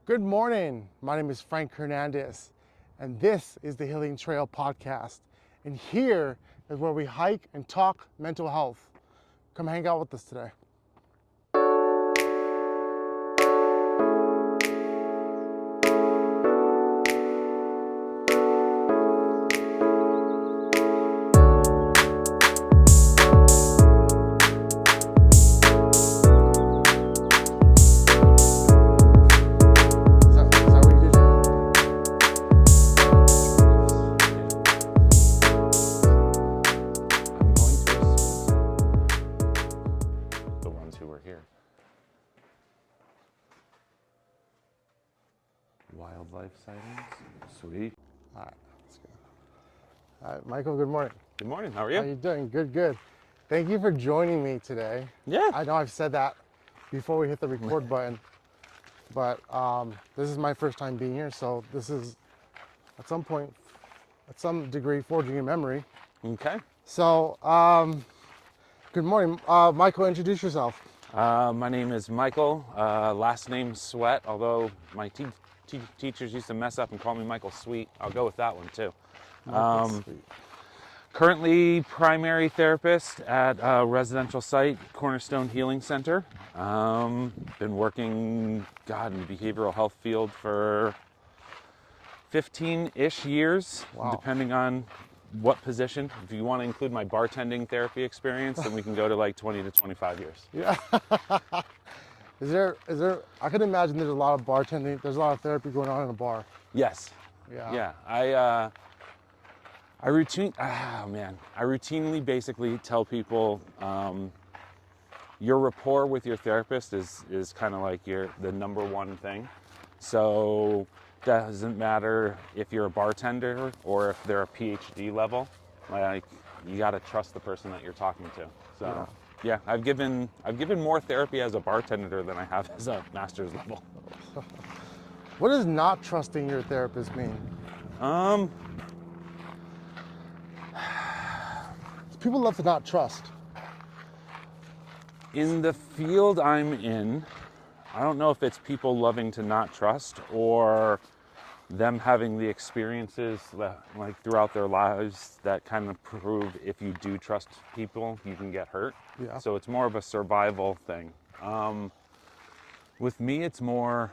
Good morning. My name is Frank Hernandez, and this is the Healing Trail Podcast. And here is where we hike and talk mental health. Come hang out with us today. Wildlife sightings. Sweet. All right, let's go. All right, Michael, good morning. Good morning. How are you? How you doing? Good, good. Thank you for joining me today. Yeah. I know I've said that before we hit the record button, but this is my first time being here, so this is at some point, at some degree, forging a memory. Okay. So, good morning. Michael, introduce yourself. My name is Michael. Last name Swett, although my teachers used to mess up and call me Michael Sweet. I'll go with that one too. Sweet. Currently primary therapist at a residential site, Cornerstone Healing Center. Been working, in the behavioral health field for 15-ish years, Wow. depending on what position. If you want to include my bartending therapy experience, then we can go to like 20 to 25 years. Yeah. Is there, I can imagine there's a lot of bartending, there's a lot of therapy going on in a bar. Yes. Yeah. Yeah. I routinely basically tell people your rapport with your therapist is kind of like the number one thing. So that doesn't matter if you're a bartender or if they're a PhD level. Like, you got to trust the person that you're talking to. So yeah, I've given more therapy as a bartender than I have as a master's level. What does not trusting your therapist mean? People love to not trust. In the field I'm in, I don't know if it's people loving to not trust or them having the experiences like throughout their lives that kind of prove if you do trust people, you can get hurt. Yeah. So it's more of a survival thing. With me, it's more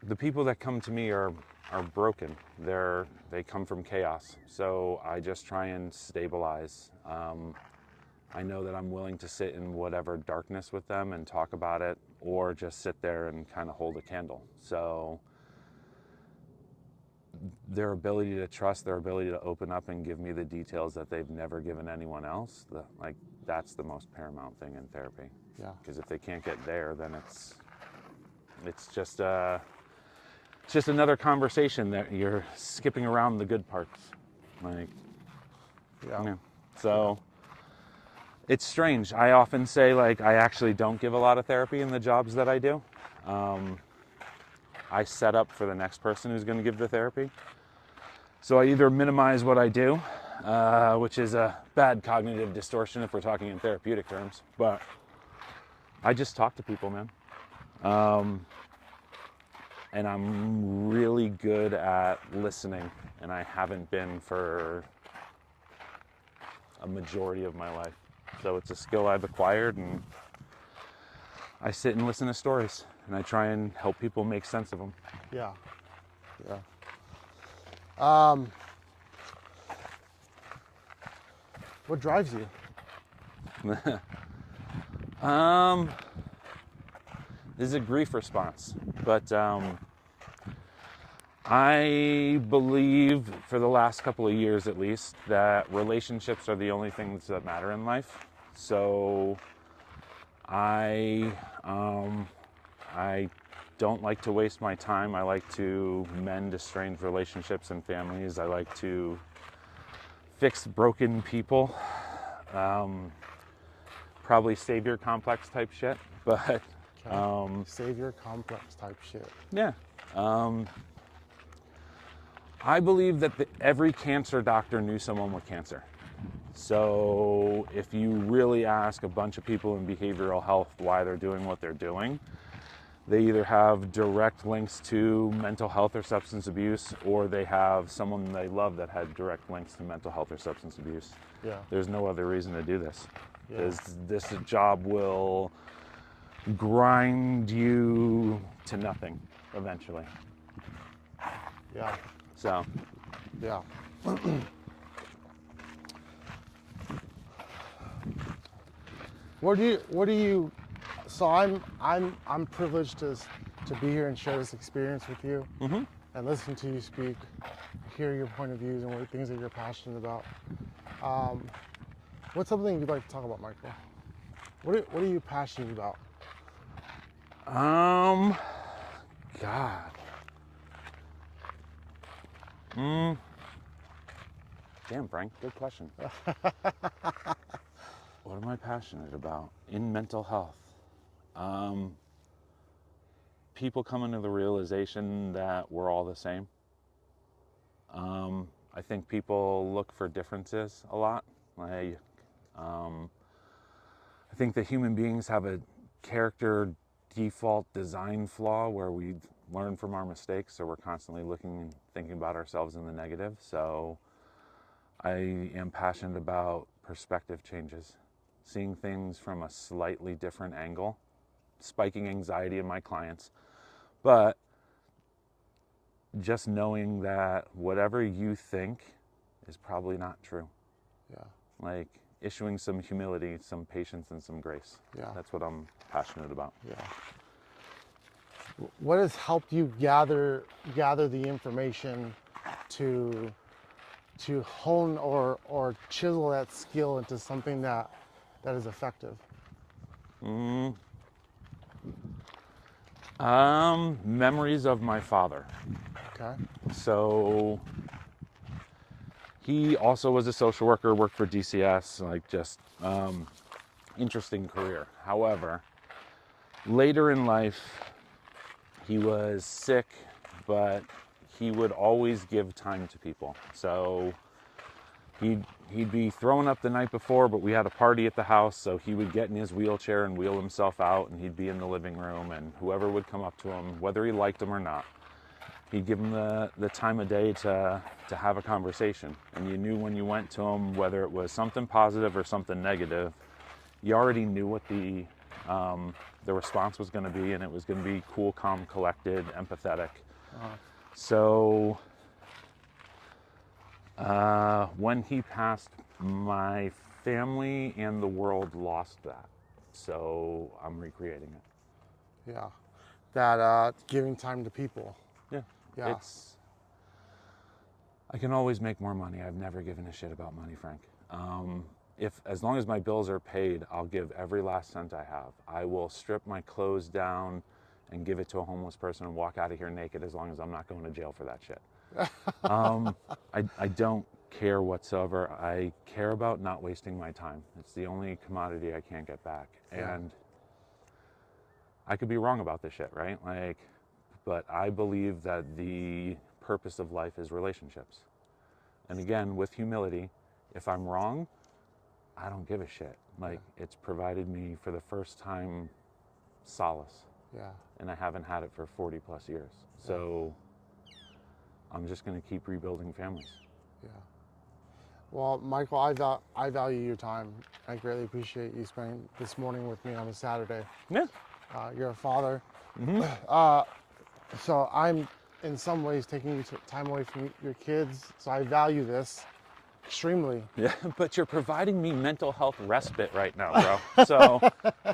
the people that come to me are broken. They come from chaos. So I just try and stabilize. I know that I'm willing to sit in whatever darkness with them and talk about it, or just sit there and kind of hold a candle. So their ability to trust, their ability to open up and give me the details that they've never given anyone else, that's the most paramount thing in therapy. Yeah. Because if they can't get there, then it's just another conversation that you're skipping around the good parts. Yeah. So it's strange. I often say, I actually don't give a lot of therapy in the jobs that I do. I set up for the next person who's going to give the therapy. So I either minimize what I do, which is a bad cognitive distortion if we're talking in therapeutic terms, but I just talk to people, man. And I'm really good at listening, and I haven't been for a majority of my life. So it's a skill I've acquired, and I sit and listen to stories, and I try and help people make sense of them. Yeah. What drives you? This is a grief response, but I believe, for the last couple of years at least, that relationships are the only things that matter in life. So I don't like to waste my time. I like to mend estranged relationships and families. I like to fix broken people. Probably savior complex type shit, but Savior complex type shit. yeah. I believe that every cancer doctor knew someone with cancer. So if you really ask a bunch of people in behavioral health why they're doing what they're doing, they either have direct links to mental health or substance abuse, or they have someone they love that had direct links to mental health or substance abuse. Yeah. There's no other reason to do this. Yeah. Because this job will grind you to nothing eventually. Yeah. So, Yeah. What do you so I'm privileged to be here and share this experience with you and listen to you speak, hear your point of views and what things that you're passionate about. What's something you'd like to talk about, Michael? What are you passionate about? God. Damn, Frank, good question. What am I passionate about in mental health? People coming to the realization that we're all the same. I think people look for differences a lot. I think that human beings have a character default design flaw where we learn from our mistakes, so we're constantly looking and thinking about ourselves in the negative. So I am passionate about perspective changes, seeing things from a slightly different angle, spiking anxiety in my clients, but just knowing that whatever you think is probably not true. Yeah. Like issuing some humility, some patience, and some grace. Yeah. That's what I'm passionate about. Yeah. What has helped you gather the information to hone or chisel that skill into something that is effective? Memories of my father. Okay. So he also was a social worker, worked for DCS, like just interesting career. However, later in life, he was sick, but he would always give time to people. So he'd be throwing up the night before, but we had a party at the house, so he would get in his wheelchair and wheel himself out, and he'd be in the living room, and whoever would come up to him, whether he liked him or not, he'd give him the time of day to have a conversation. And you knew when you went to him, whether it was something positive or something negative, you already knew what the response was going to be, and it was going to be cool, calm, collected, empathetic. So when he passed, my family and the world lost that. So I'm recreating it. Yeah. That giving time to people. Yeah. Yeah. I can always make more money. I've never given a shit about money, Frank. As long as my bills are paid, I'll give every last cent I have. I will strip my clothes down and give it to a homeless person and walk out of here naked, as long as I'm not going to jail for that shit. I don't care whatsoever. I care about not wasting my time. It's the only commodity I can't get back. Yeah. And I could be wrong about this shit, right? But I believe that the purpose of life is relationships. And again, with humility, if I'm wrong, I don't give a shit. It's provided me for the first time solace. Yeah. And I haven't had it for 40 plus years. So I'm just going to keep rebuilding families. Yeah. Well, Michael, I value your time. I greatly appreciate you spending this morning with me on a Saturday. Yeah. You're a father. So I'm in some ways taking time away from your kids. So I value this extremely. Yeah, but you're providing me mental health respite right now, bro. So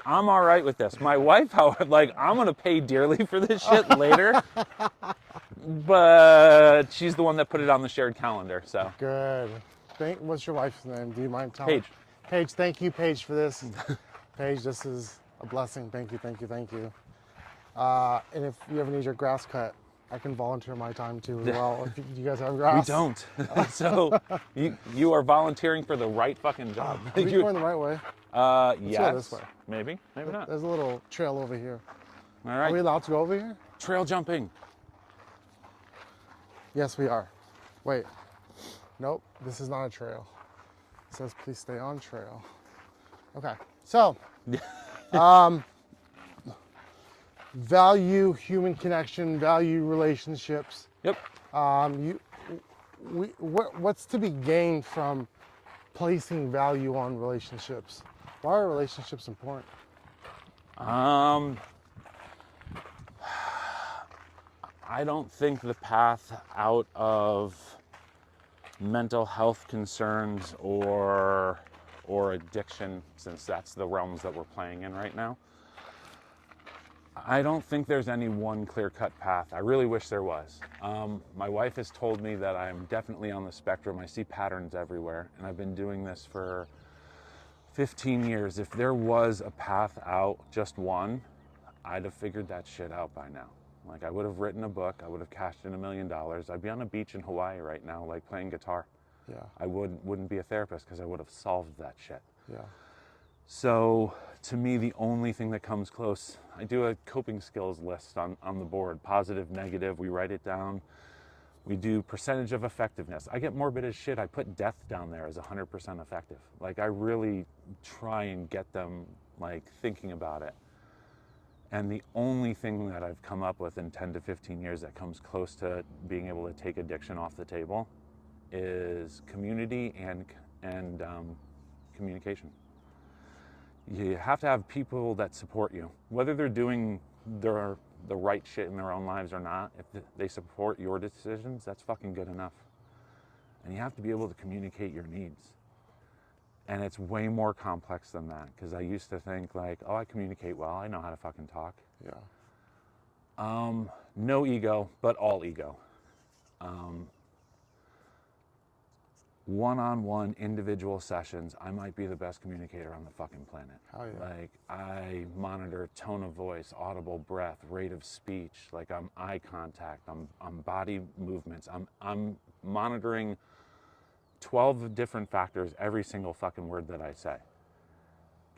I'm all right with this. My wife, however, I'm going to pay dearly for this shit later. But she's the one that put it on the shared calendar, so. Good. What's your wife's name? Do you mind telling? Paige. Paige, thank you, Paige, for this. Paige, this is a blessing. Thank you, thank you, thank you. And if you ever need your grass cut, I can volunteer my time too as well. If you guys have grass. We don't. So you are volunteering for the right fucking job. Are we going the right way? Yes. go this way. Maybe not. There's a little trail over here. All Are we right. allowed to go over here? Trail jumping. Yes, we are. Wait. Nope, this is not a trail. It says please stay on trail. value human connection, value relationships. Yep. What's to be gained from placing value on relationships? Why are relationships important? I don't think the path out of mental health concerns or addiction, since that's the realms that we're playing in right now, I don't think there's any one clear-cut path. I really wish there was. My wife has told me that I'm definitely on the spectrum. I see patterns everywhere, and I've been doing this for 15 years. If there was a path out, just one, I'd have figured that shit out by now. Like, I would have written a book, I would have cashed in $1 million. I'd be on a beach in Hawaii right now, like playing guitar. Yeah. I wouldn't be a therapist because I would have solved that shit. Yeah. So to me, the only thing that comes close, I do a coping skills list on the board, positive, negative, we write it down. We do percentage of effectiveness. I get morbid as shit. I put death down there as 100% effective. Like, I really try and get them like thinking about it. And the only thing that I've come up with in 10 to 15 years that comes close to being able to take addiction off the table is community and communication. You have to have people that support you, whether they're doing the right shit in their own lives or not. If they support your decisions, that's fucking good enough. And you have to be able to communicate your needs. And it's way more complex than that, because I used to think like, oh, I communicate well, I know how to fucking talk. Yeah. No ego, but all ego. One-on-one individual sessions, I might be the best communicator on the fucking planet. Hell yeah. Like, I monitor tone of voice, audible breath, rate of speech, like I'm eye contact, I'm body movements, I'm monitoring 12 different factors every single fucking word that I say.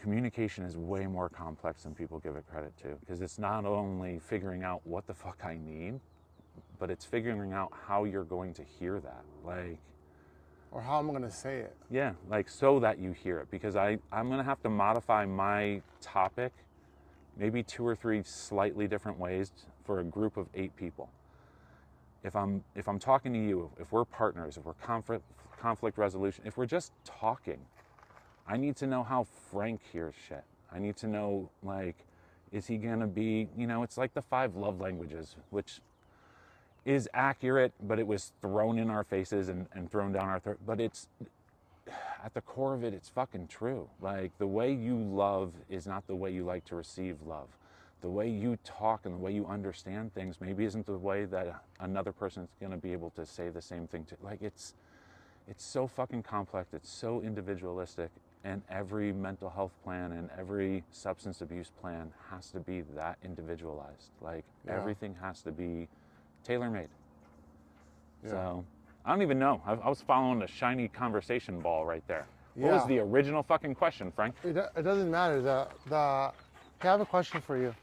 Communication is way more complex than people give it credit to, because it's not only figuring out what the fuck I need, but it's figuring out how you're going to hear that. Like, Or how I'm going to say it. yeah, like so that you hear it, because I'm going to have to modify my topic maybe 2 or 3 slightly different ways for a group of 8 people. If I'm talking to you, if we're partners, if we're conflict resolution, if we're just talking, I need to know how Frank hears shit. I need to know, like, is he going to be, it's like the 5 love languages, which is accurate, but it was thrown in our faces and thrown down our throat. But it's, at the core of it, it's fucking true. Like, the way you love is not the way you like to receive love. The way you talk and the way you understand things maybe isn't the way that another person's gonna be able to say the same thing to. Like, it's so fucking complex, it's so individualistic, and every mental health plan and every substance abuse plan has to be that individualized. Like, everything has to be tailor-made. Yeah. So, I don't even know. I was following a shiny conversation ball right there. What was the original fucking question, Frank? It doesn't matter. I have a question for you.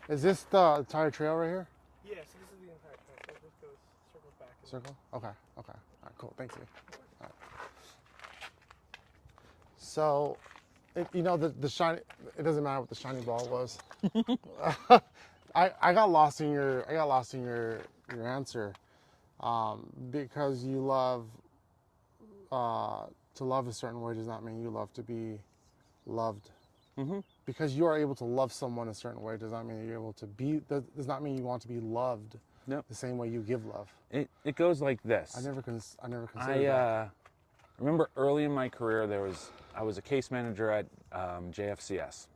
Is this the entire trail right here? Yeah, so this is the entire trail. So this circles back. Circle? Okay. All right, cool. Thanks, you. All right. So, the shiny. It doesn't matter what the shiny ball was. I got lost in your answer, because you love to love a certain way does not mean you love to be loved. Mm-hmm. Because you are able to love someone a certain way does not mean you're able to be. Does not mean you want to be loved. Nope. The same way you give love. It goes like this. I never considered that. Remember early in my career, I was a case manager at JFCS,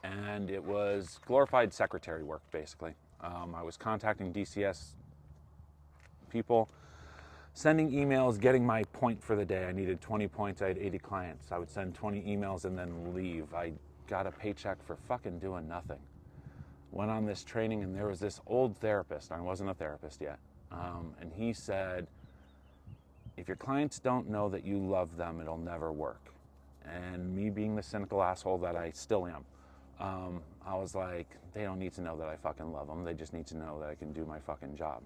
and it was glorified secretary work, basically. I was contacting DCS people, sending emails, getting my point for the day. I needed 20 points, I had 80 clients. I would send 20 emails and then leave. I got a paycheck for fucking doing nothing. Went on this training, and there was this old therapist. I wasn't a therapist yet. And he said, if your clients don't know that you love them, it'll never work. And me being the cynical asshole that I still am, I was like, they don't need to know that I fucking love them. They just need to know that I can do my fucking job.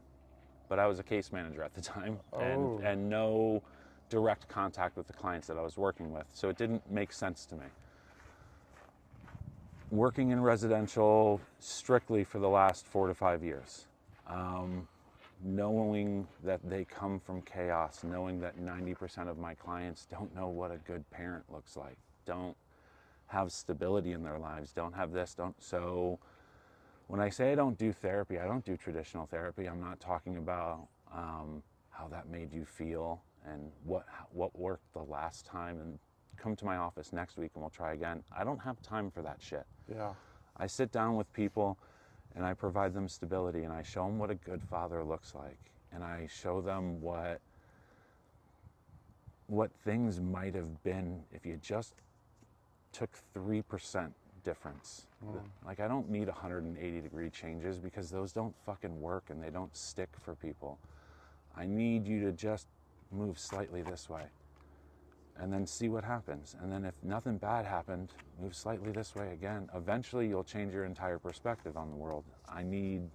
But I was a case manager at the time, and no direct contact with the clients that I was working with. So it didn't make sense to me. working in residential strictly for the last 4 to 5 years. Knowing that they come from chaos, knowing that 90% of my clients don't know what a good parent looks like, don't have stability in their lives, don't have this, so when I say I don't do therapy, I don't do traditional therapy. I'm not talking about how that made you feel and what worked the last time and come to my office next week and we'll try again. I don't have time for that shit. Yeah. I sit down with people and I provide them stability and I show them what a good father looks like. And I show them what things might have been if you just took 3% difference. Like, I don't need 180-degree changes because those don't fucking work and they don't stick for people. I need you to just move slightly this way and then see what happens. And then if nothing bad happened, move slightly this way again. Eventually you'll change your entire perspective on the world. I need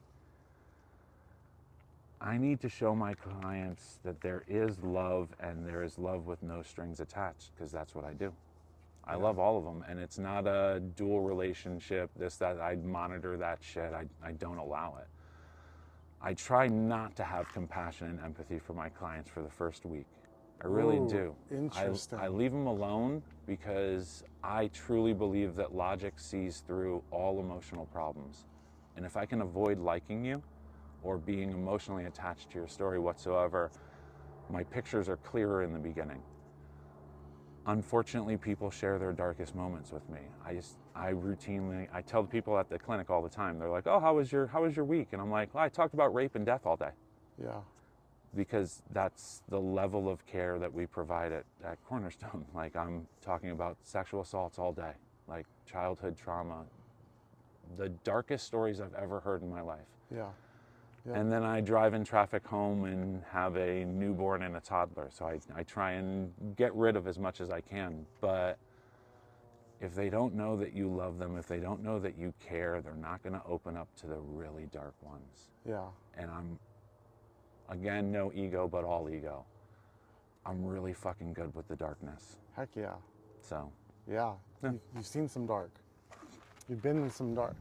to show my clients that there is love and there is love with no strings attached, because that's what I do. I love all of them, and it's not a dual relationship, this, that. I monitor that shit. I don't allow it. I try not to have compassion and empathy for my clients for the first week. I really do. Interesting. I leave them alone because I truly believe that logic sees through all emotional problems. And if I can avoid liking you or being emotionally attached to your story whatsoever, my pictures are clearer in the beginning. Unfortunately, people share their darkest moments with me. I tell the people at the clinic all the time, they're like, oh, how was your week? And I'm like, well, I talked about rape and death all day. Yeah. Because that's the level of care that we provide at Cornerstone. Like, I'm talking about sexual assaults all day, like childhood trauma, the darkest stories I've ever heard in my life. Yeah. Yeah. And then I drive in traffic home and have a newborn and a toddler. So I try and get rid of as much as I can. But if they don't know that you love them, if they don't know that you care, they're not going to open up to the really dark ones. Yeah. And again, no ego, but all ego. I'm really fucking good with the darkness. Heck yeah. So. Yeah. Yeah. You've seen some dark. You've been in some dark.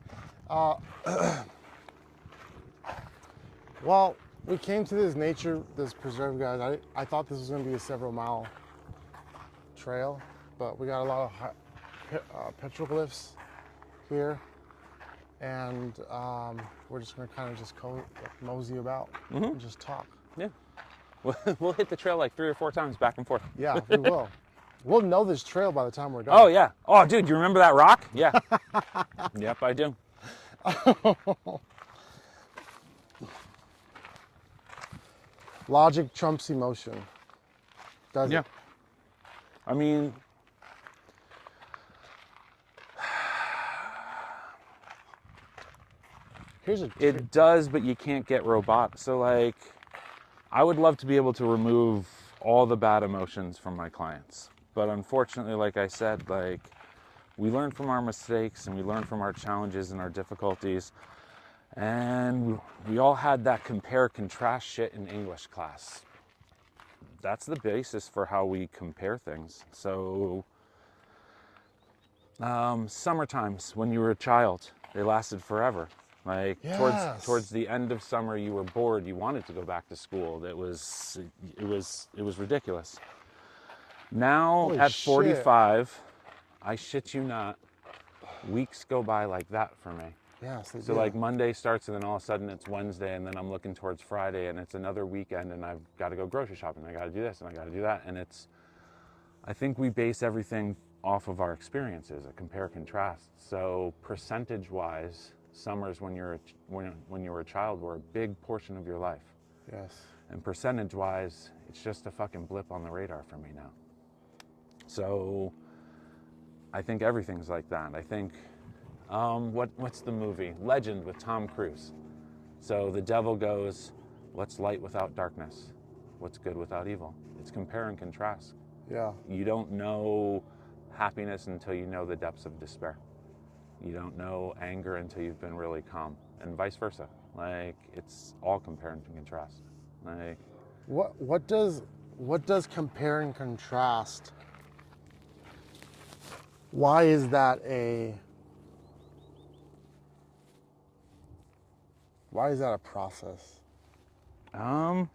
Well, we came to this preserve, guys. I thought this was going to be a several-mile trail, but we got a lot of petroglyphs here, and we're just going to kind of just mosey about and just talk. Yeah. We'll hit the trail like 3 or 4 times back and forth. Yeah, we will. We'll know this trail by the time we're done. Oh, yeah. Oh, dude, you remember that rock? Yeah. Yep, I do. Logic trumps emotion. Does it? I mean, it does, but you can't get robot. So, like, I would love to be able to remove all the bad emotions from my clients. But unfortunately, like I said, like, we learn from our mistakes and we learn from our challenges and our difficulties. And we all had that compare contrast shit in English class. That's the basis for how we compare things. So summer times when you were a child, they lasted forever. Like, yes. towards the end of summer, you were bored, you wanted to go back to school. It was ridiculous. Now, holy at shit. 45, I shit you not, weeks go by like that for me. Yes. So like Monday starts and then all of a sudden it's Wednesday and then I'm looking towards Friday and it's another weekend and I've got to go grocery shopping. I got to do this and I got to do that. And I think we base everything off of our experiences, a compare contrast. So percentage wise, summers when you were a child were a big portion of your life. Yes. And percentage wise, it's just a fucking blip on the radar for me now. So I think everything's like that. I think, what's the movie? Legend with Tom Cruise. So the devil goes, what's light without darkness? What's good without evil? It's compare and contrast. Yeah. You don't know happiness until you know the depths of despair. You don't know anger until you've been really calm, and vice versa. Like, it's all compare and contrast. Like, what does compare and contrast? Why is that Why is that a process? Because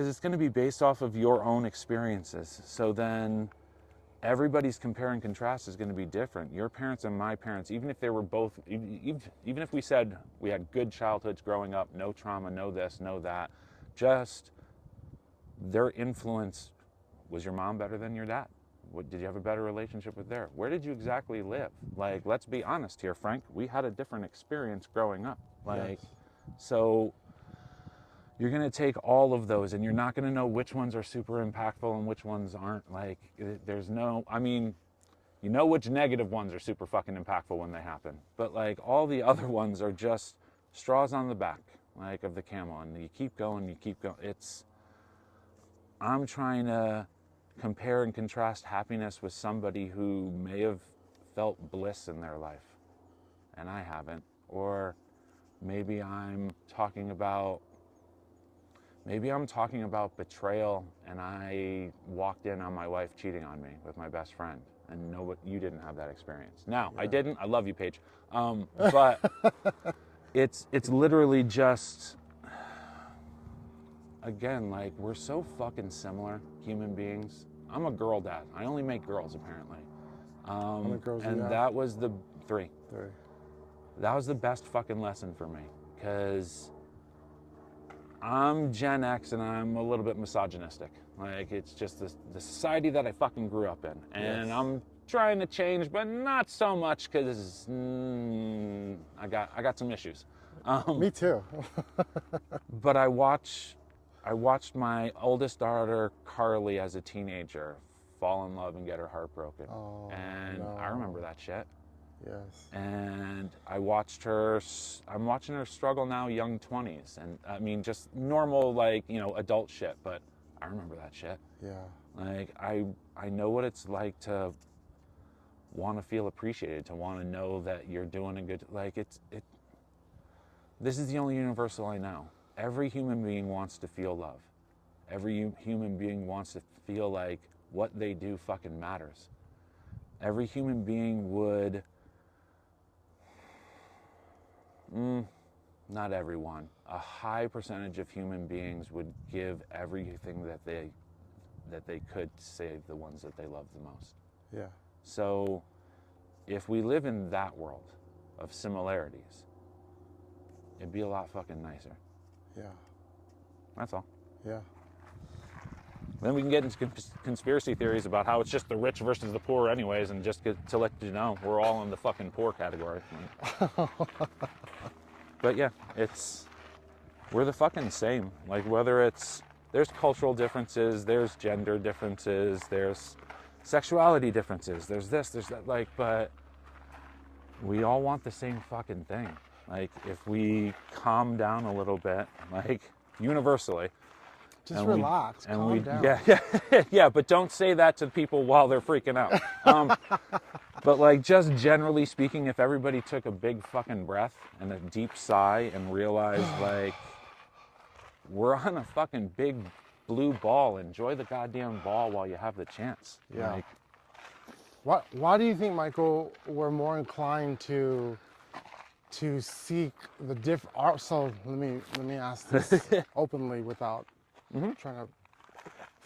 it's going to be based off of your own experiences. So then everybody's compare and contrast is going to be different. Your parents and my parents, even if they were both, even if we said we had good childhoods growing up, no trauma, no this, no that, just their influence. Was your mom better than your dad? Did you have a better relationship with their? Where did you exactly live? Like, let's be honest here, Frank. We had a different experience growing up. Like, Yes. so you're going to take all of those, and you're not going to know which ones are super impactful and which ones aren't. Like, there's no, I mean, you know which negative ones are super fucking impactful when they happen. But like all the other ones are just straws on the back, like of the camel, and you keep going, you keep going. I'm trying to compare and contrast happiness with somebody who may have felt bliss in their life and I haven't. Or maybe I'm talking about betrayal, and I walked in on my wife cheating on me with my best friend, and you didn't have that experience. Now, I didn't. I love you, Paige. But it's literally just, again, like, we're so fucking similar human beings. I'm a girl dad. I only make girls, apparently. How many girls do you And have? that was the three. 3. That was the best fucking lesson for me, because I'm Gen X and I'm a little bit misogynistic. Like, it's just the society that I fucking grew up in. And Yes. I'm trying to change, but not so much, because I got some issues. Me too. But I watched my oldest daughter, Carly, as a teenager, fall in love and get her heart broken. Oh, And no. I remember that shit. Yes. And I'm watching her struggle now, young 20s. And I mean, just normal, like, adult shit, but I remember that shit. Yeah. Like, I know what it's like to want to feel appreciated, to want to know that you're doing a good, like, this is the only universal I know. Every human being wants to feel love. Every human being wants to feel like what they do fucking matters. Every human being would, not everyone, a high percentage of human beings would give everything that they could to save the ones that they love the most. Yeah. So if we live in that world of similarities, it'd be a lot fucking nicer. Yeah. That's all. Yeah. Then we can get into conspiracy theories about how it's just the rich versus the poor anyways, and just to let you know, we're all in the fucking poor category. But yeah, we're the fucking same. Like, there's cultural differences, there's gender differences, there's sexuality differences, there's this, there's that, like, but we all want the same fucking thing. Like, if we calm down a little bit, like, universally. Just relax, calm down. Yeah, but don't say that to people while they're freaking out. But like, just generally speaking, if everybody took a big fucking breath and a deep sigh and realized, like, we're on a fucking big blue ball. Enjoy the goddamn ball while you have the chance. Yeah. Like, Why do you think, Michael, we're more inclined to seek the so let me ask this openly without trying to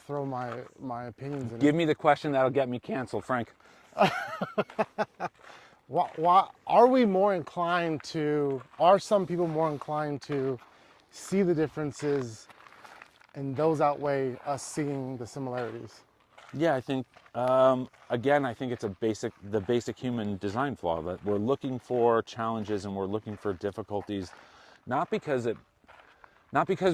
throw my opinions in give it. me the question that'll get me canceled, Frank. Why are we more inclined to? Are some people more inclined to see the differences, and those outweigh us seeing the similarities? Yeah, I think, again, I think it's the basic human design flaw, that we're looking for challenges and we're looking for difficulties, not because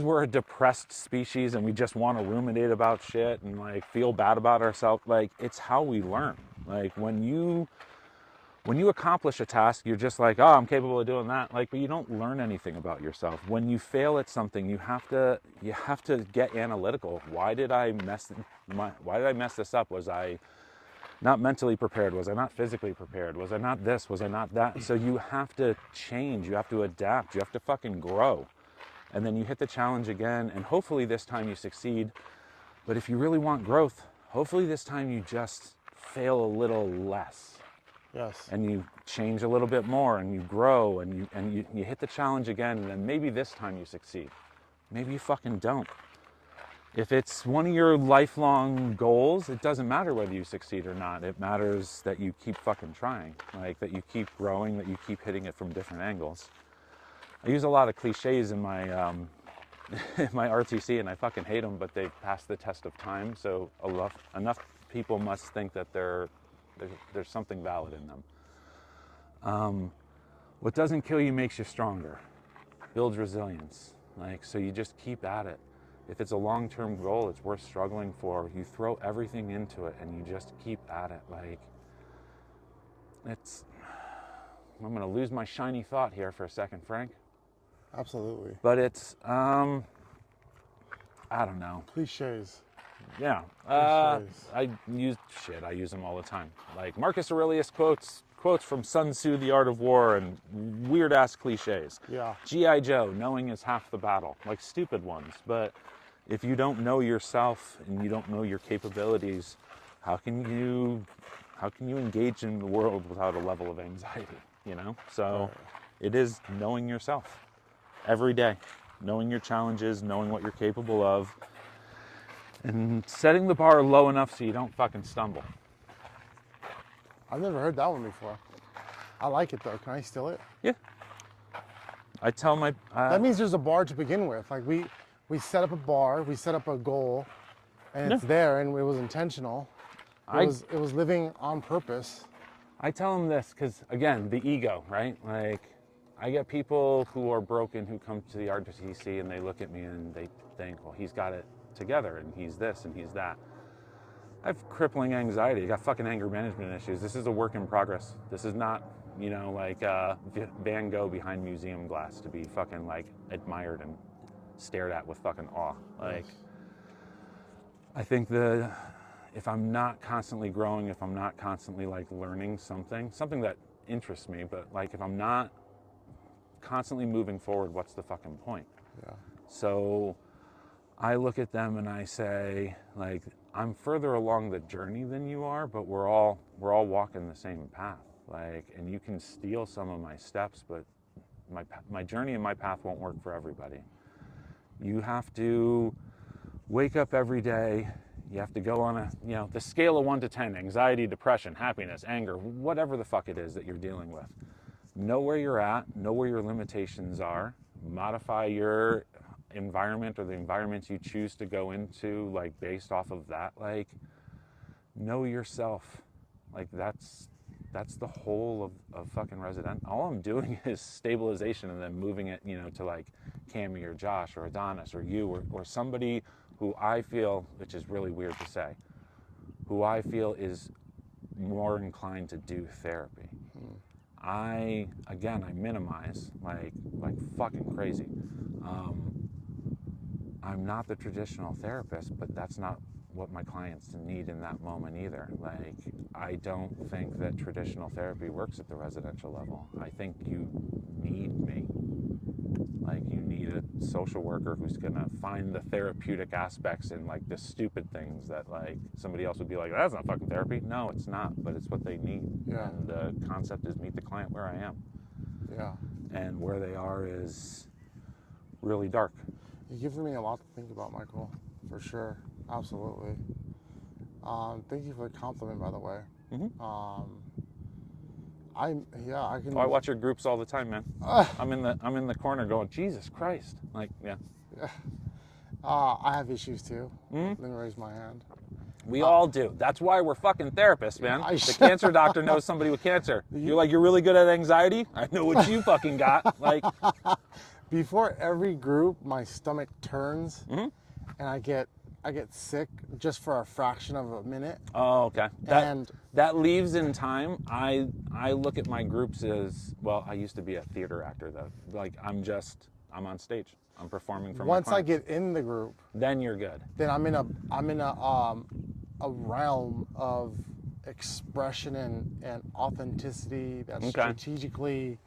we're a depressed species and we just want to ruminate about shit and like feel bad about ourselves. Like, it's how we learn. Like, when you accomplish a task, you're just like, oh, I'm capable of doing that. Like, but you don't learn anything about yourself. When you fail at something, you have to get analytical. Why did I mess this up? Was I not mentally prepared? Was I not physically prepared? Was I not this? Was I not that? So you have to change. You have to adapt. You have to fucking grow. And then you hit the challenge again, and hopefully this time you succeed. But if you really want growth, hopefully this time you just fail a little less. Yes. And you change a little bit more and you grow and you hit the challenge again, and then maybe this time you succeed. Maybe you fucking don't. If it's one of your lifelong goals, it doesn't matter whether you succeed or not. It matters that you keep fucking trying, like that you keep growing, that you keep hitting it from different angles. I use a lot of cliches in my my RTC, and I fucking hate them, but they've passed the test of time. So enough people must think that there's something valid in them. What doesn't kill you makes you stronger, builds resilience. Like, so you just keep at it. If it's a long-term goal, it's worth struggling for. You throw everything into it and you just keep at it. Like, I'm gonna lose my shiny thought here for a second, Frank. Absolutely. But it's, I don't know. Cliches. Yeah. Cliches. I use them all the time. Like Marcus Aurelius quotes from Sun Tzu, The Art of War, and weird-ass cliches. Yeah. G.I. Joe, knowing is half the battle. Like stupid ones. But if you don't know yourself and you don't know your capabilities, how can you engage in the world without a level of anxiety, you know? So it is knowing yourself every day, knowing your challenges, knowing what you're capable of, and setting the bar low enough so you don't fucking stumble. I've never heard that one before. I like it though. Can I steal it? Yeah. I tell my... that means there's a bar to begin with. Like we set up a bar, we set up a goal, and it's there, and it was intentional. It was living on purpose. I tell them this because, again, the ego, right? Like, I get people who are broken who come to the RTC and they look at me and they think, well, he's got it together and he's this and he's that. I have crippling anxiety. I got fucking anger management issues. This is a work in progress. This is not, like Van Gogh behind museum glass to be fucking like admired and stared at with fucking awe. Like, I think if I'm not constantly growing, if I'm not constantly like learning something that interests me, but like if I'm not constantly moving forward, what's the fucking point? Yeah. So I look at them and I say, like, I'm further along the journey than you are, but we're all walking the same path. Like, and you can steal some of my steps, but my journey and my path won't work for everybody. You have to wake up every day. You have to go on the scale of 1 to 10, anxiety, depression, happiness, anger, whatever the fuck it is that you're dealing with. Know where you're at, know where your limitations are, modify your environment or the environments you choose to go into, like based off of that. Like, know yourself. Like that's the whole of fucking resident. All I'm doing is stabilization and then moving it, to like Cammy or Josh or Adonis or you or somebody who I feel, which is really weird to say, who I feel is more inclined to do therapy. I minimize like fucking crazy. I'm not the traditional therapist, but that's not what my clients need in that moment either. Like, I don't think that traditional therapy works at the residential level. I think you need me. Like, you need a social worker who's gonna find the therapeutic aspects in like the stupid things that like somebody else would be like, that's not fucking therapy. No, it's not, but it's what they need. Yeah. And the concept is meet the client where I am. Yeah. And where they are is really dark. You're giving me a lot to think about, Michael, for sure. Absolutely. Thank you for the compliment, by the way. I can. Oh, I watch your groups all the time, man. I'm in the corner going, Jesus Christ. Like, yeah. I have issues too. Let me raise my hand. We all do. That's why we're fucking therapists, man. The cancer doctor knows somebody with cancer. You're like, you're really good at anxiety? I know what you fucking got. Like, before every group, my stomach turns, and I get sick just for a fraction of a minute. Oh, okay. That leaves in time. I look at my groups as, well, I used to be a theater actor though. Like, I'm on stage. I'm performing for my Once I clients. get in the group, then you're good. then I'm in a realm of expression and authenticity that's strategically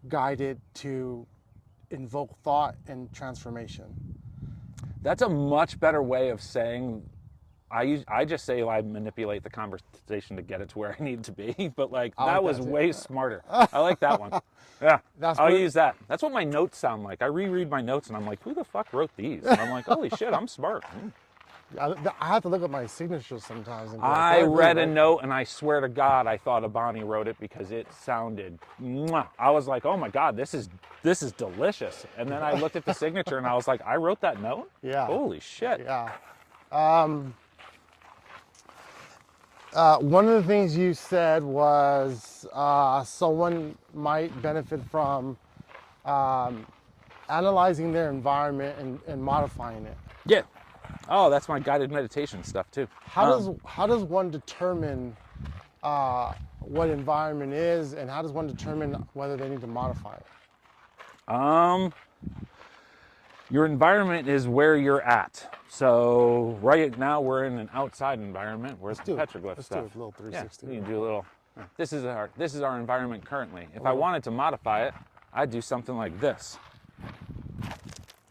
guided to invoke thought and transformation. That's a much better way of saying I just say I manipulate the conversation to get it to where I need to be, but like I that like was that too. way smarter. I like that one. Yeah, That's I'll pretty- use that. That's what my notes sound like. I reread my notes and I'm like, who the fuck wrote these? And I'm like, holy shit, I'm smart. I have to look at my signatures sometimes. And be like, I "Did really read a write-" note and I swear to God, I thought Abani wrote it because it sounded. Mwah. I was like, oh my God, this is delicious. And then I looked at the signature and I was like, I wrote that note. Yeah. Holy shit. Yeah. One of the things you said was someone might benefit from analyzing their environment and modifying it. Yeah. Oh, that's my guided meditation stuff too. How does one determine what environment is, and how does one determine whether they need to modify it? Your environment is where you're at. So right now we're in an outside environment. Where's the Petroglyph Let's stuff? do a little 360. Yeah, you can do a little. This is our environment currently. If I wanted to modify it, I'd do something like this.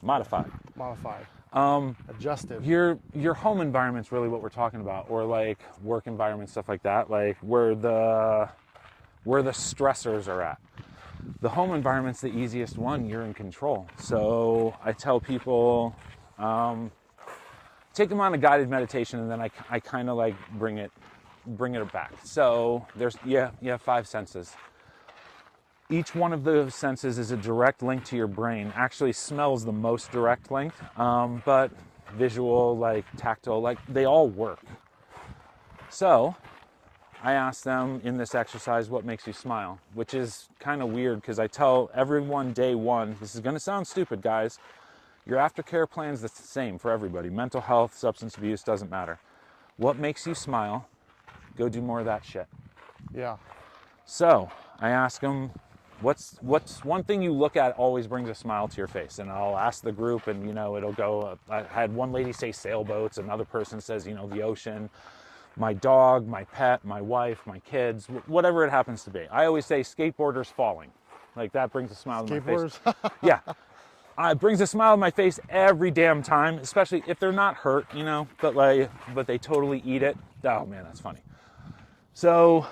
Modified. Modified. Adjusted. Your home environment's really what we're talking about, or like work environment, stuff like that, like where the stressors are at. The home environment's the easiest one. You're in control. So I tell people, take them on a guided meditation, and then I kind of like bring it back. So you have 5 senses. Each one of those senses is a direct link to your brain. Actually, smell's the most direct link, but visual, like tactile, like they all work. So I ask them in this exercise, what makes you smile? Which is kind of weird because I tell everyone day one, this is going to sound stupid, guys. Your aftercare plan's the same for everybody. Mental health, substance abuse, doesn't matter. What makes you smile? Go do more of that shit. Yeah. So I ask them, what's one thing you look at always brings a smile to your face? And I'll ask the group, and it'll go. I had one lady say sailboats, another person says the ocean, my dog, my pet, my wife, my kids, whatever it happens to be. I always say skateboarders falling, like that brings a smile to my face. Yeah, it brings a smile to my face every damn time, especially if they're not hurt, but they totally eat it. Oh man, that's funny. So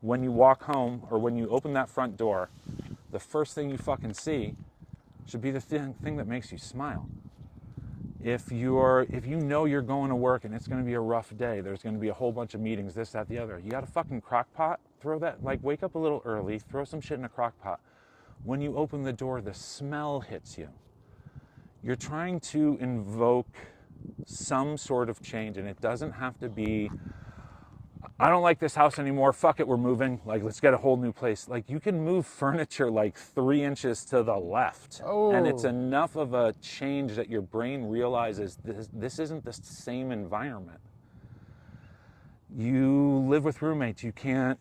when you walk home or when you open that front door, the first thing you fucking see should be the thing that makes you smile. If you know you're going to work and it's going to be a rough day, there's going to be a whole bunch of meetings, this, that, the other. You got a fucking crock pot, throw that, wake up a little early, throw some shit in a crock pot. When you open the door, the smell hits you. You're trying to invoke some sort of change, and it doesn't have to be, I don't like this house anymore, fuck it, we're moving, let's get a whole new place. You can move furniture 3 inches to the left, and it's enough of a change that your brain realizes this isn't the same environment. You live with roommates, you can't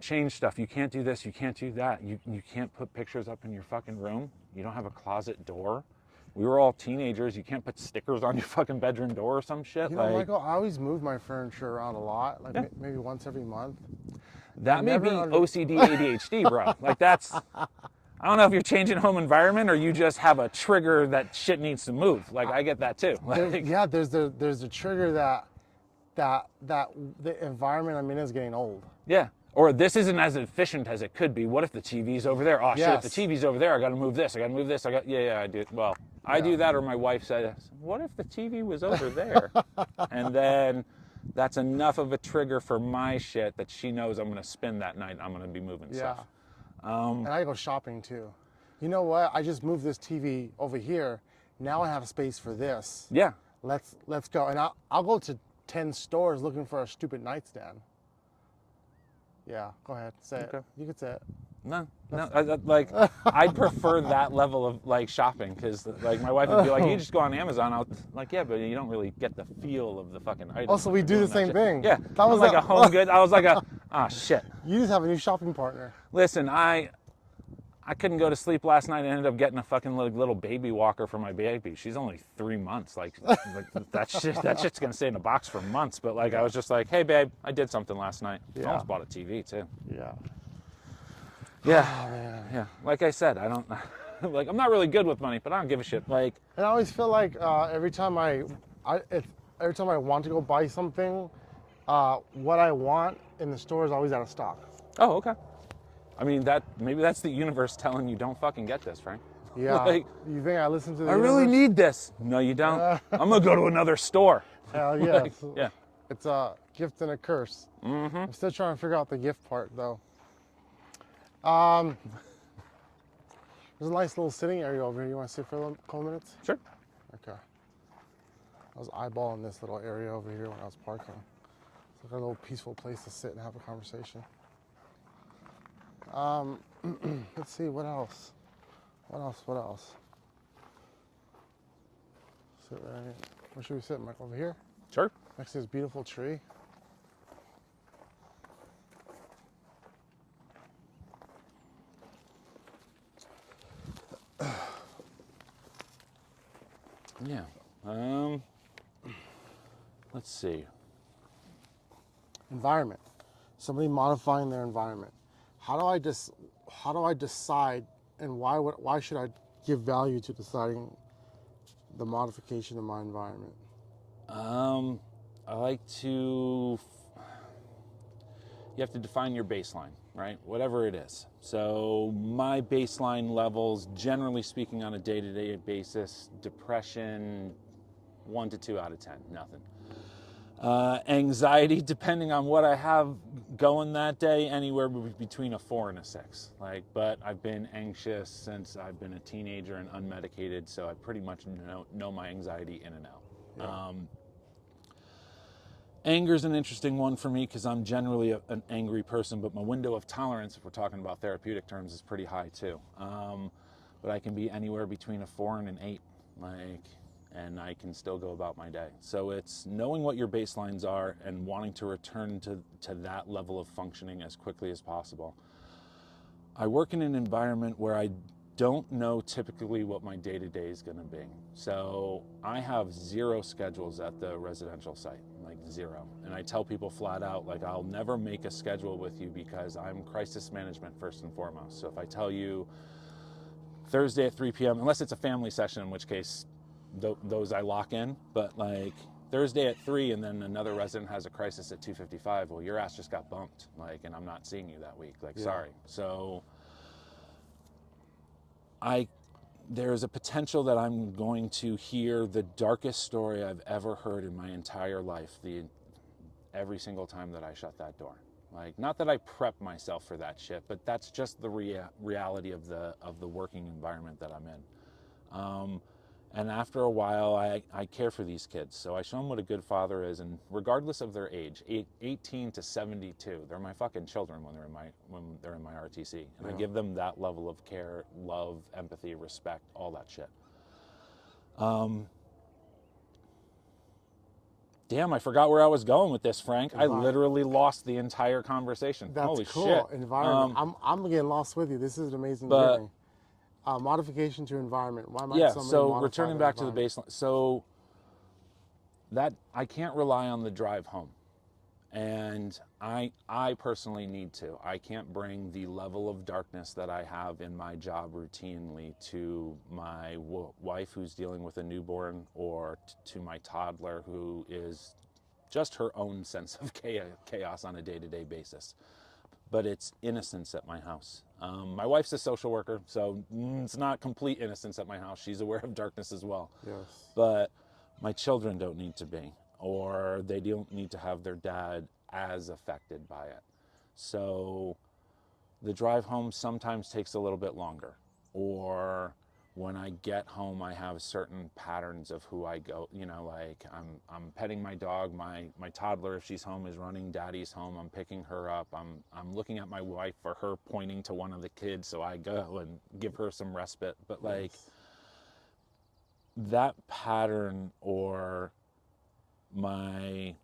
change stuff, you can't do this, you can't do that, you can't put pictures up in your fucking room, you don't have a closet door. We were all teenagers. You can't put stickers on your fucking bedroom door or some shit. Michael, I always move my furniture around a lot, maybe once every month. That may be OCD, ADHD, bro. That's, I don't know if you're changing home environment or you just have a trigger that shit needs to move. I get that too. There's the trigger that the environment I'm in is getting old. Yeah. Or this isn't as efficient as it could be. What if the TV's over there? Oh, shit, if the TV's over there, I got to move this. I do. Well, I do that, or my wife said, what if the TV was over there? And then that's enough of a trigger for my shit that she knows I'm going to spend that night. I'm going to be moving stuff. And I go shopping too. You know what? I just moved this TV over here. Now I have space for this. Yeah. Let's go. And I'll go to 10 stores looking for a stupid nightstand. Yeah, go ahead. Say it. You could say it. No. I'd prefer that level of shopping because my wife would be like, you just go on Amazon. I'll yeah, but you don't really get the feel of the fucking item. Also, we do the same thing. Yeah, that was a home good. I was shit. You just have a new shopping partner. Listen, I couldn't go to sleep last night. I ended up getting a fucking little baby walker for my baby. She's only 3 months. That shit's gonna stay in a box for months. But I was just like, hey babe, I did something last night. Yeah. I almost bought a TV too. Yeah. Yeah. Oh, man. Yeah. Like I said, I don't I'm not really good with money, but I don't give a shit. And I always feel like every time every time I want to go buy something, what I want in the store is always out of stock. Oh, okay. I mean, maybe that's the universe telling you don't fucking get this, Frank. Yeah. Like, You think I listen to the I universe? really need this. No, you don't. I'm gonna go to another store. Hell yes. Like, yeah. It's a gift and a curse. Mm-hmm. I'm still trying to figure out the gift part though. There's a nice little sitting area over here. You want to sit for a couple minutes? Sure. Okay. I was eyeballing this little area over here when I was parking. It's like a little peaceful place to sit and have a conversation. Let's see, what else? What else? Sit right here. Where should we sit, Mike? Over here? Sure. Next to this beautiful tree. Yeah. Let's see. Environment. Somebody modifying their environment. How do I decide, and why should I give value to deciding the modification of my environment? I like to. You have to define your baseline, right? Whatever it is. So my baseline levels, generally speaking, on a day-to-day basis, depression, 1 to 2 out of 10, nothing. Anxiety, depending on what I have going that day, anywhere between a 4 and a 6. But I've been anxious since I've been a teenager and unmedicated, so I pretty much know my anxiety in and out. Yeah. Anger's an interesting one for me because I'm generally an angry person, but my window of tolerance, if we're talking about therapeutic terms, is pretty high too. But I can be anywhere between a 4 and an 8, and I can still go about my day. So it's knowing what your baselines are and wanting to return to that level of functioning as quickly as possible. I work in an environment where I don't know typically what my day-to-day is going to be. So I have 0 schedules at the residential site, 0. And I tell people flat out, I'll never make a schedule with you because I'm crisis management first and foremost. So if I tell you Thursday at 3 p.m., unless it's a family session, in which case those I lock in, but Thursday at 3 and then another resident has a crisis at 2:55, well, your ass just got bumped, and I'm not seeing you that week, Yeah. Sorry. So there's a potential that I'm going to hear the darkest story I've ever heard in my entire life every single time that I shut that door. Not that I prep myself for that shit, but that's just the reality of the working environment that I'm in. And after a while, I care for these kids. So I show them what a good father is, and regardless of their age, 18 to 72, they're my fucking children when they're in my RTC. And Yeah. I give them that level of care, love, empathy, respect, all that shit. Damn, I forgot where I was going with this, Frank. I literally lost the entire conversation. That's Holy cool. shit. Environment. I'm getting lost with you. This is an amazing but- journey. Modification to environment. Why might Yeah, somebody so modify returning their back to the environment? baseline. So that I can't rely on the drive home. And I personally need to. I can't bring the level of darkness that I have in my job routinely to my wife who's dealing with a newborn, or to my toddler who is just her own sense of chaos on a day-to-day basis. But it's innocence at my house. My wife's a social worker, so it's not complete innocence at my house. She's aware of darkness as well. Yes. But my children don't need to be, or they don't need to have their dad as affected by it. So the drive home sometimes takes a little bit longer, or when I get home, I have certain patterns of who I go, I'm petting my dog, my toddler, if she's home, is running, daddy's home, I'm picking her up, I'm looking at my wife for her pointing to one of the kids, so I go and give her some respite. But Yes. that pattern, or my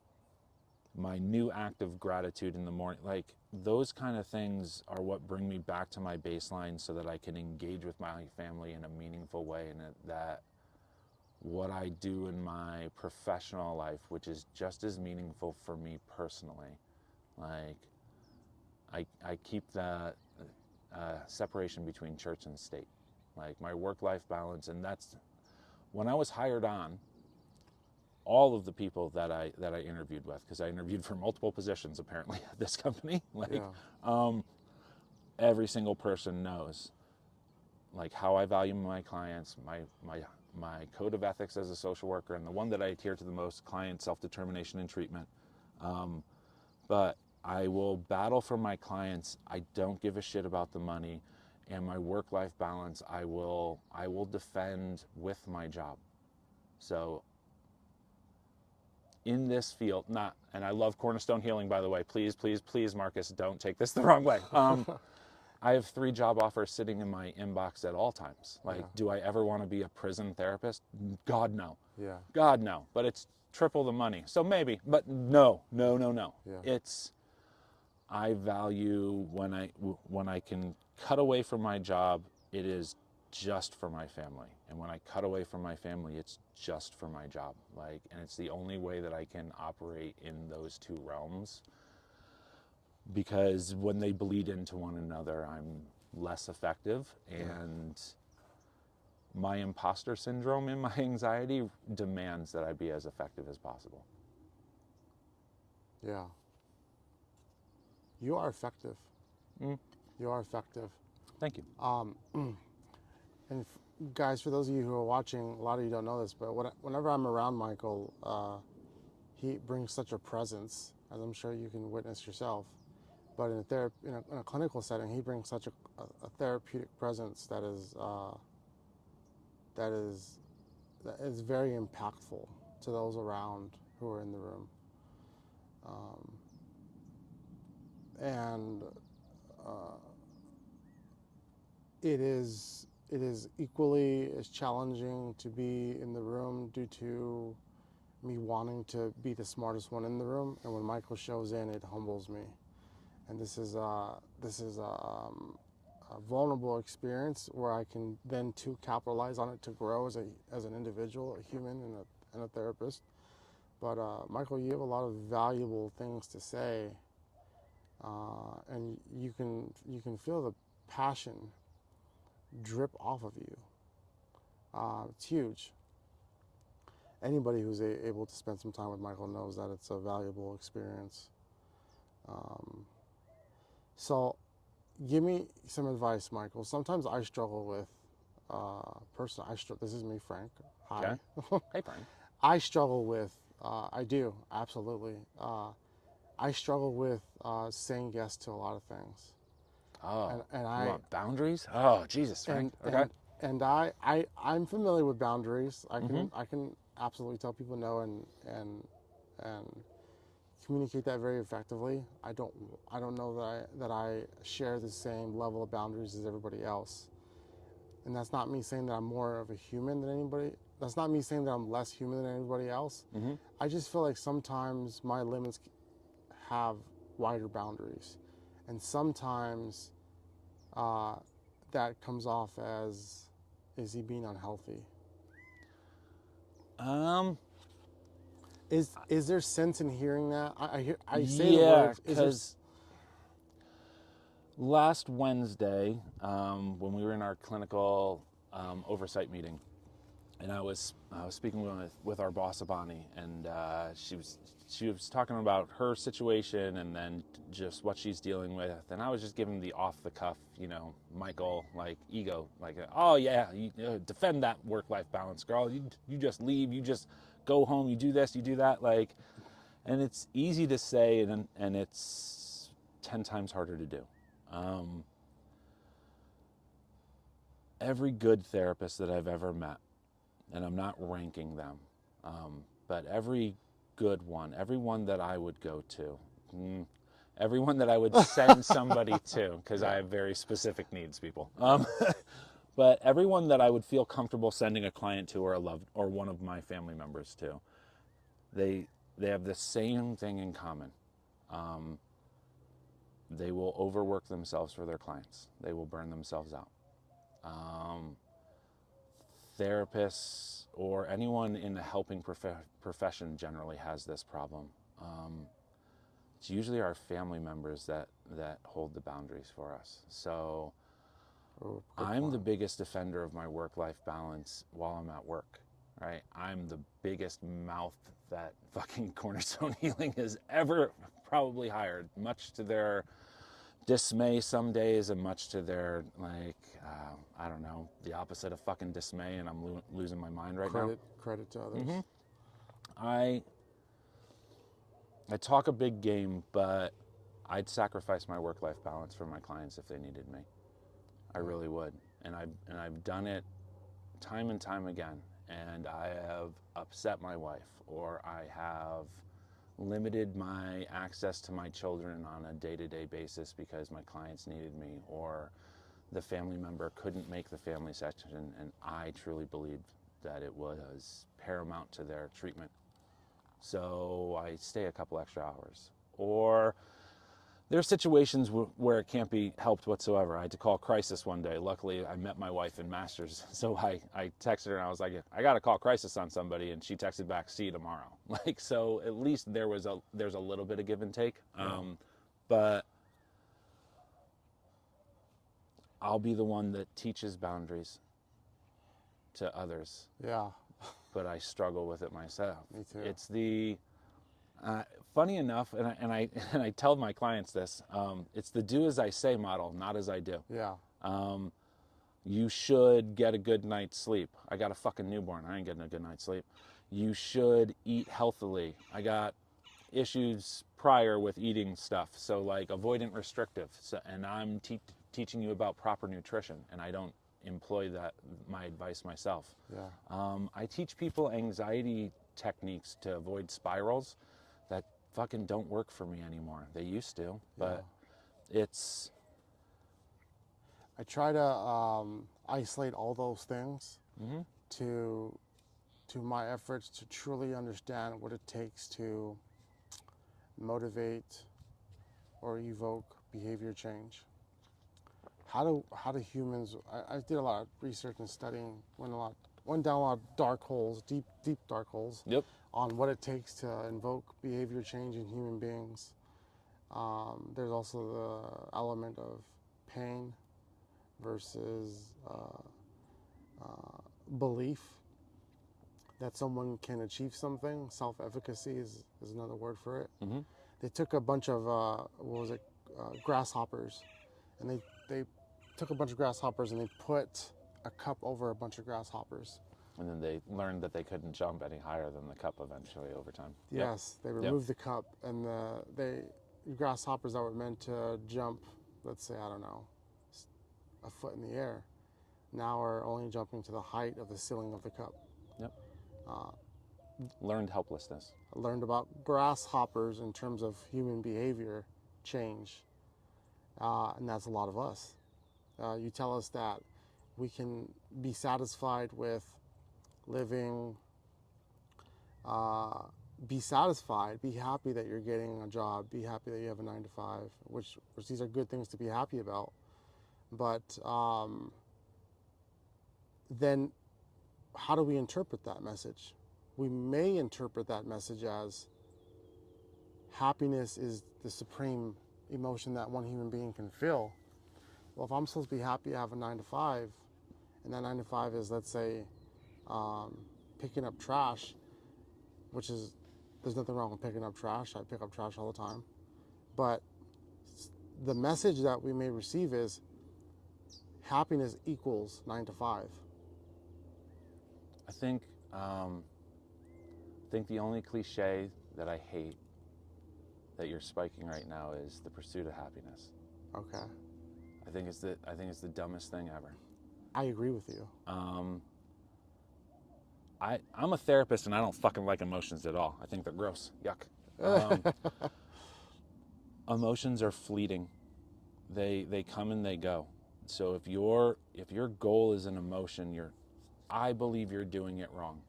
new act of gratitude in the morning, those kind of things are what bring me back to my baseline, so that I can engage with my family in a meaningful way, and that what I do in my professional life, which is just as meaningful for me personally, I keep that separation between church and state, my work-life balance. And that's when I was hired on. all of the people that I interviewed with, because I interviewed for multiple positions apparently at this company, like every single person knows like how I value my clients, my code of ethics as a social worker, and the one that I adhere to the most, client self-determination and treatment. But I will battle for my clients. I don't give a shit about the money, and my work-life balance I will defend with my job. So in this field, and I love Cornerstone Healing, by the way. Please, please, please, Marcus, don't take this the wrong way. I have 3 job offers sitting in my inbox at all times. Like, do I ever want to be a prison therapist? God, no. Yeah. God, no. But it's triple the money. So maybe, but no. Yeah. I value when I can cut away from my job, it is just for my family. And when I cut away from my family, it's just for my job. Like, and it's the only way that I can operate in those 2 realms. Because when they bleed into one another, I'm less effective, and my imposter syndrome and my anxiety demands that I be as effective as possible. Yeah. You are effective. You are effective. Thank you. And guys, for those of you who are watching, a lot of you don't know this, but whenever I'm around Michael, he brings such a presence, as I'm sure you can witness yourself. But in a clinical setting, he brings such a therapeutic presence that is very impactful to those around who are in the room. And it is equally as challenging to be in the room due to me wanting to be the smartest one in the room. And when Michael shows in, it humbles me. And this is a vulnerable experience where I can then too capitalize on it to grow as an individual, a human, and a therapist. But Michael, you have a lot of valuable things to say, and you can feel the passion drip off of you. It's huge. Anybody who's able to spend some time with Michael knows that it's a valuable experience. So give me some advice, Michael. Sometimes I struggle with, this is me, Frank. Hi. Okay. Hey, Frank. I struggle with, I do, absolutely. I struggle with saying yes to a lot of things. Oh, and you want boundaries? Oh, Jesus, Frank. Okay. And I'm familiar with boundaries. I can absolutely tell people no and communicate that very effectively. I don't know that I share the same level of boundaries as everybody else. And that's not me saying that I'm more of a human than anybody. That's not me saying that I'm less human than anybody else. I just feel like sometimes my limits have wider boundaries, and sometimes that comes off as, is he being unhealthy? Is there sense in hearing that? I say the words. Because last Wednesday, when we were in our clinical oversight meeting, and I was speaking with our boss Abani, and she was talking about her situation and then just what she's dealing with, and I was just giving the off the cuff, Michael, like, ego, like, oh yeah, you defend that work-life balance, girl. You just leave, you just go home, you do this, you do that, like, and it's easy to say, and it's 10 times harder to do. Every good therapist that I've ever met, and I'm not ranking them, but every good one, everyone that I would go to, everyone that I would send somebody to, because I have very specific needs, people. But everyone that I would feel comfortable sending a client to, or one of my family members to, they have the same thing in common. They will overwork themselves for their clients. They will burn themselves out. Therapists or anyone in the helping profession generally has this problem. It's usually our family members that hold the boundaries for us. So I'm the biggest defender of my work-life balance while I'm at work, right? I'm the biggest mouth that fucking Cornerstone Healing has ever probably hired, much to their dismay some days and much to their, like, I don't know, the opposite of fucking dismay, and I'm losing my mind right now. Credit to others. Mm-hmm. I talk a big game, but I'd sacrifice my work-life balance for my clients if they needed me. I really would. And I've done it time and time again. And I have upset my wife, or I have limited my access to my children on a day-to-day basis because my clients needed me, or the family member couldn't make the family session, and I truly believed that it was paramount to their treatment. So I stay a couple extra hours. Or there are situations where it can't be helped whatsoever. I had to call crisis one day. Luckily, I met my wife in Masters, so I texted her and I was like, I got to call crisis on somebody, and she texted back, see you tomorrow. Like, so at least there's a little bit of give and take. But I'll be the one that teaches boundaries to others. Yeah. But I struggle with it myself. Me too. It's the funny enough, and I tell my clients this. It's the do as I say model, not as I do. Yeah. You should get a good night's sleep. I got a fucking newborn. I ain't getting a good night's sleep. You should eat healthily. I got issues prior with eating stuff, so like avoidant restrictive. So, and I'm teaching you about proper nutrition, and I don't employ my advice myself. Yeah. I teach people anxiety techniques to avoid spirals that fucking don't work for me anymore. They used to, but it's... I try to isolate all those things to my efforts to truly understand what it takes to motivate or evoke behavior change. How do humans? I did a lot of research and studying, went down a lot of dark holes, deep dark holes. Yep. On what it takes to invoke behavior change in human beings. There's also the element of pain versus belief that someone can achieve something. Self-efficacy is another word for it. Mm-hmm. They took a bunch of grasshoppers, and they took a bunch of grasshoppers and they put a cup over a bunch of grasshoppers. And then they learned that they couldn't jump any higher than the cup eventually over time. Yes, they removed the cup, and the grasshoppers that were meant to jump, let's say, I don't know, a foot in the air, now are only jumping to the height of the ceiling of the cup. Yep. Learned helplessness. I learned about grasshoppers in terms of human behavior change, and that's a lot of us. You tell us that we can be satisfied with living, be satisfied, be happy that you're getting a job, be happy that you have a 9 to 5, which these are good things to be happy about. But then how do we interpret that message? We may interpret that message as happiness is the supreme emotion that one human being can feel. Well, if I'm supposed to be happy, I have a 9 to 5, and that 9 to 5 is, let's say, picking up trash, which is, there's nothing wrong with picking up trash. I pick up trash all the time. But the message that we may receive is happiness equals 9 to 5. I think the only cliche that I hate that you're spiking right now is the pursuit of happiness. Okay. I think it's the dumbest thing ever. I agree with you. I'm a therapist and I don't fucking like emotions at all. I think they're gross. Yuck. Emotions are fleeting. They come and they go. So if your goal is an emotion, I believe you're doing it wrong.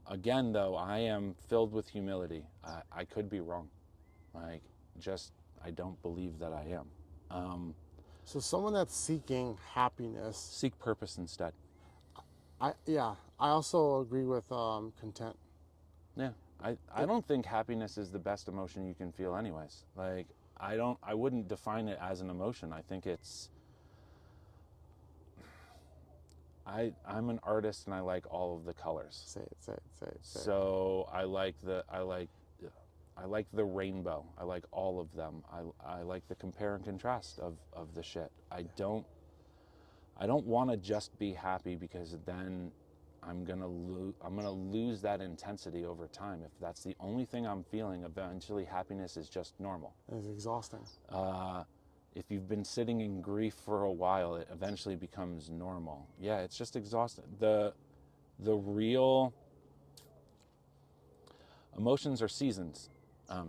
Again, though, I am filled with humility. I could be wrong. I don't believe that I am. So someone that's seeking happiness, Seek purpose instead. I also agree with content. Yeah, I don't think happiness is the best emotion you can feel anyways. Like, I wouldn't define it as an emotion. I think it's, I'm an artist and I like all of the colors. Say it, say it, say it, say it. So I like the rainbow. I like all of them. I like the compare and contrast of the shit. I don't want to just be happy, because then I'm gonna lose that intensity over time. If that's the only thing I'm feeling, eventually happiness is just normal. It's exhausting. If you've been sitting in grief for a while, it eventually becomes normal. Yeah, it's just exhausting. The real emotions are seasons,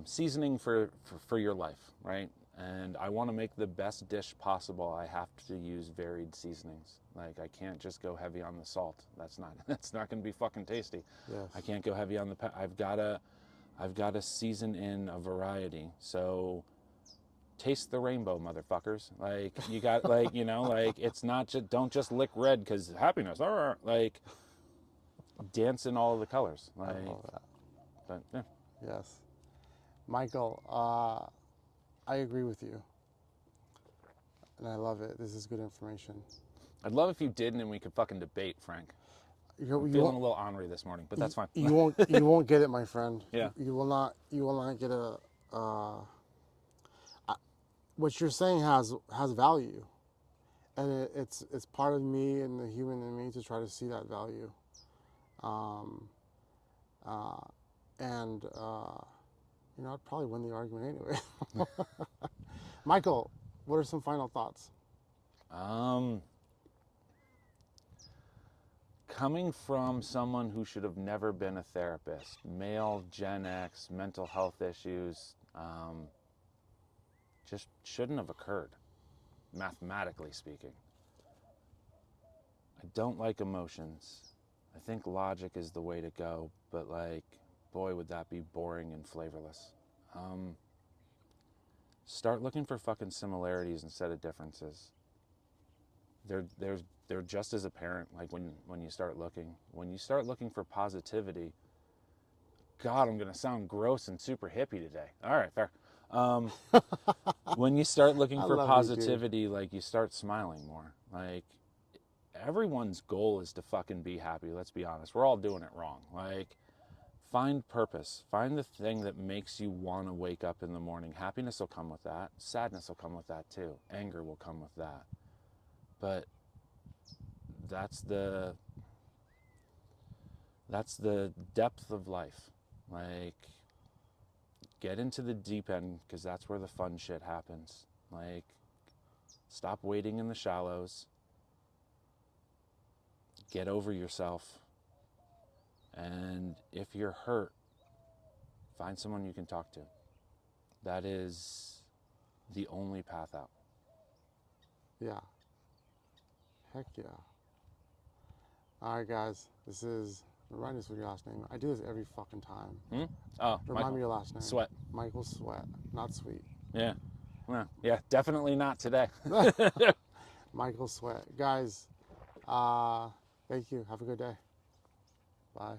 seasoning for your life, right? And I want to make the best dish possible. I have to use varied seasonings. Like, I can't just go heavy on the salt. That's not going to be fucking tasty. Yes. I can't go heavy on the I've got to season in a variety. So taste the rainbow, motherfuckers. Like, you got, like, you know, like, it's not just, don't just lick red because happiness. Like, dance in all of the colors. Like, I love that. but yeah. Yes. Michael, I agree with you. And I love it. This is good information. I'd love if you didn't and we could fucking debate, Frank. I'm feeling a little ornery this morning, but that's fine. You won't get it, my friend. Yeah. You will not get what you're saying has value. And it's part of me and the human in me to try to see that value. You know, I'd probably win the argument anyway. Michael, what are some final thoughts? Coming from someone who should have never been a therapist, male, Gen X, mental health issues, just shouldn't have occurred, mathematically speaking. I don't like emotions. I think logic is the way to go, but, like, boy, would that be boring and flavorless. Start looking for fucking similarities instead of differences. They're just as apparent, like, when you start looking. When you start looking for positivity, God, I'm gonna sound gross and super hippie today. All right, fair. When you start looking for positivity, like, you start smiling more. Like, everyone's goal is to fucking be happy. Let's be honest. We're all doing it wrong. Like, find purpose. Find the thing that makes you want to wake up in the morning. Happiness will come with that. Sadness will come with that too. Anger will come with that. But that's the depth of life. Like, get into the deep end, because that's where the fun shit happens. Like, stop wading in the shallows. Get over yourself. And if you're hurt, find someone you can talk to. That is the only path out. Yeah. Heck yeah. All right, guys. Remind us of your last name. I do this every fucking time. Oh, Remind me your last name. Swett. Michael Swett. Not Sweet. Yeah. Well, yeah, definitely not today. Michael Swett. Guys, thank you. Have a good day. Bye.